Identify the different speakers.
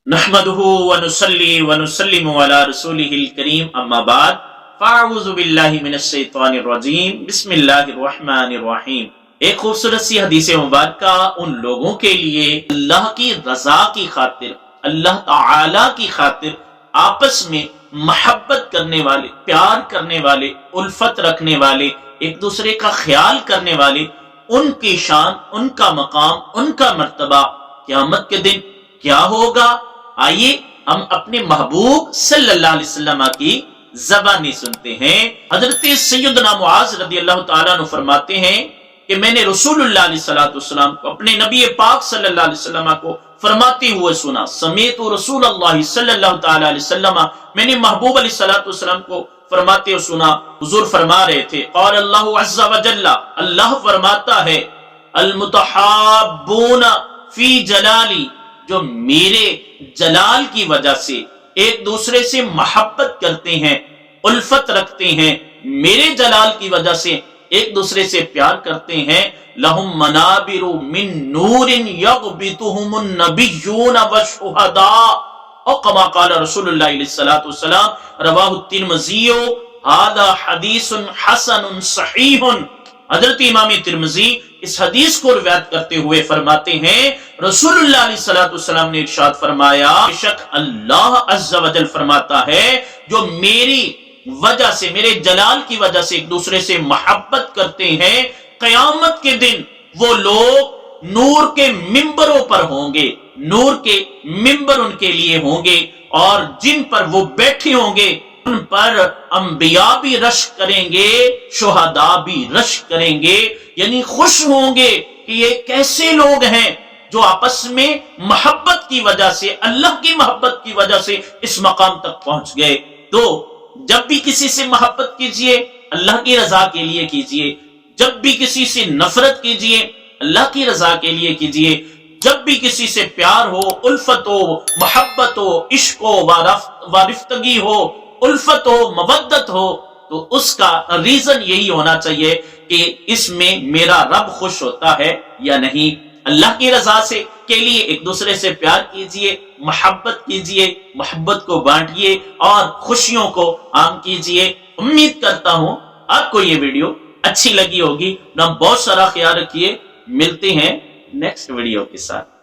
Speaker 1: نحمده ونصلي ونسلم على رسوله الكريم اما بعد فاعوذ باللہ من الشیطان الرجیم بسم اللہ الرحمن الرحیم۔ ایک خوبصورت سی حدیث مبارکہ ان لوگوں کے لیے اللہ کی رضا کی خاطر، اللہ تعالی کی خاطر آپس میں محبت کرنے والے، پیار کرنے والے، الفت رکھنے والے، ایک دوسرے کا خیال کرنے والے، ان کی شان، ان کا مقام، ان کا مرتبہ قیامت کے دن کیا ہوگا؟ آئیے ہم اپنے محبوب صلی اللہ علیہ وسلم کی زبانی سنتے ہیں۔ حضرت سیدنا معاذ رضی اللہ تعالیٰ عنہ فرماتے ہیں کہ میں نے رسول اللہ علیہ السلام کو، اپنے نبی پاک صلی اللہ علیہ وسلم کو فرماتے ہوئے سنا، سمیت رسول اللہ صلی اللہ تعالیٰ علیہ وسلم، میں نے محبوب علیہ السلام کو فرماتے ہوئے سنا، حضور فرما رہے تھے، قال اللہ عز و جل، اللہ فرماتا ہے، المتحابون فی جلالی، جو میرے جلال کی وجہ سے ایک دوسرے سے محبت کرتے ہیں، الفت رکھتے ہیں، میرے جلال کی وجہ سے ایک دوسرے سے پیار کرتے ہیں، لہم منابر من نور یغبطہم النبیون والشہداء، اور کما قال رسول اللہ علیہ السلام، رواہ الترمذی، ھذا حدیث حسن صحیح۔ حضرت امام ترمذی اس حدیث کو روایت کرتے ہوئے فرماتے ہیں، رسول اللہ علیہ السلام نے ارشاد فرمایا، بے شک اللہ عز و جل فرماتا ہے، جو میری وجہ سے، میرے جلال کی وجہ سے ایک دوسرے سے محبت کرتے ہیں، قیامت کے دن وہ لوگ نور کے ممبروں پر ہوں گے، نور کے ممبر ان کے لیے ہوں گے، اور جن پر وہ بیٹھے ہوں گے ان پر انبیاء بھی رشک کریں گے، شہداء بھی رشک کریں گے، یعنی خوش ہوں گے کہ یہ کیسے لوگ ہیں جو آپس میں محبت کی وجہ سے، اللہ کی محبت کی وجہ سے اس مقام تک پہنچ گئے۔ تو جب بھی کسی سے محبت کیجئے، اللہ کی رضا کے لیے کیجئے، جب بھی کسی سے نفرت کیجئے، اللہ کی رضا کے لیے کیجئے، جب بھی کسی سے پیار ہو، الفت ہو، محبت ہو، عشق ہو، وارفتگی ہو، الفت ہو، مودت ہو، تو اس کا ریزن یہی ہونا چاہیے کہ اس میں میرا رب خوش ہوتا ہے یا نہیں۔ اللہ کی رضا سے کے لیے ایک دوسرے سے پیار کیجئے، محبت کیجئے، محبت کو بانٹیے اور خوشیوں کو عام کیجئے۔ امید کرتا ہوں آپ کو یہ ویڈیو اچھی لگی ہوگی۔ بہت سارا خیال رکھیے، ملتے ہیں نیکسٹ ویڈیو کے ساتھ۔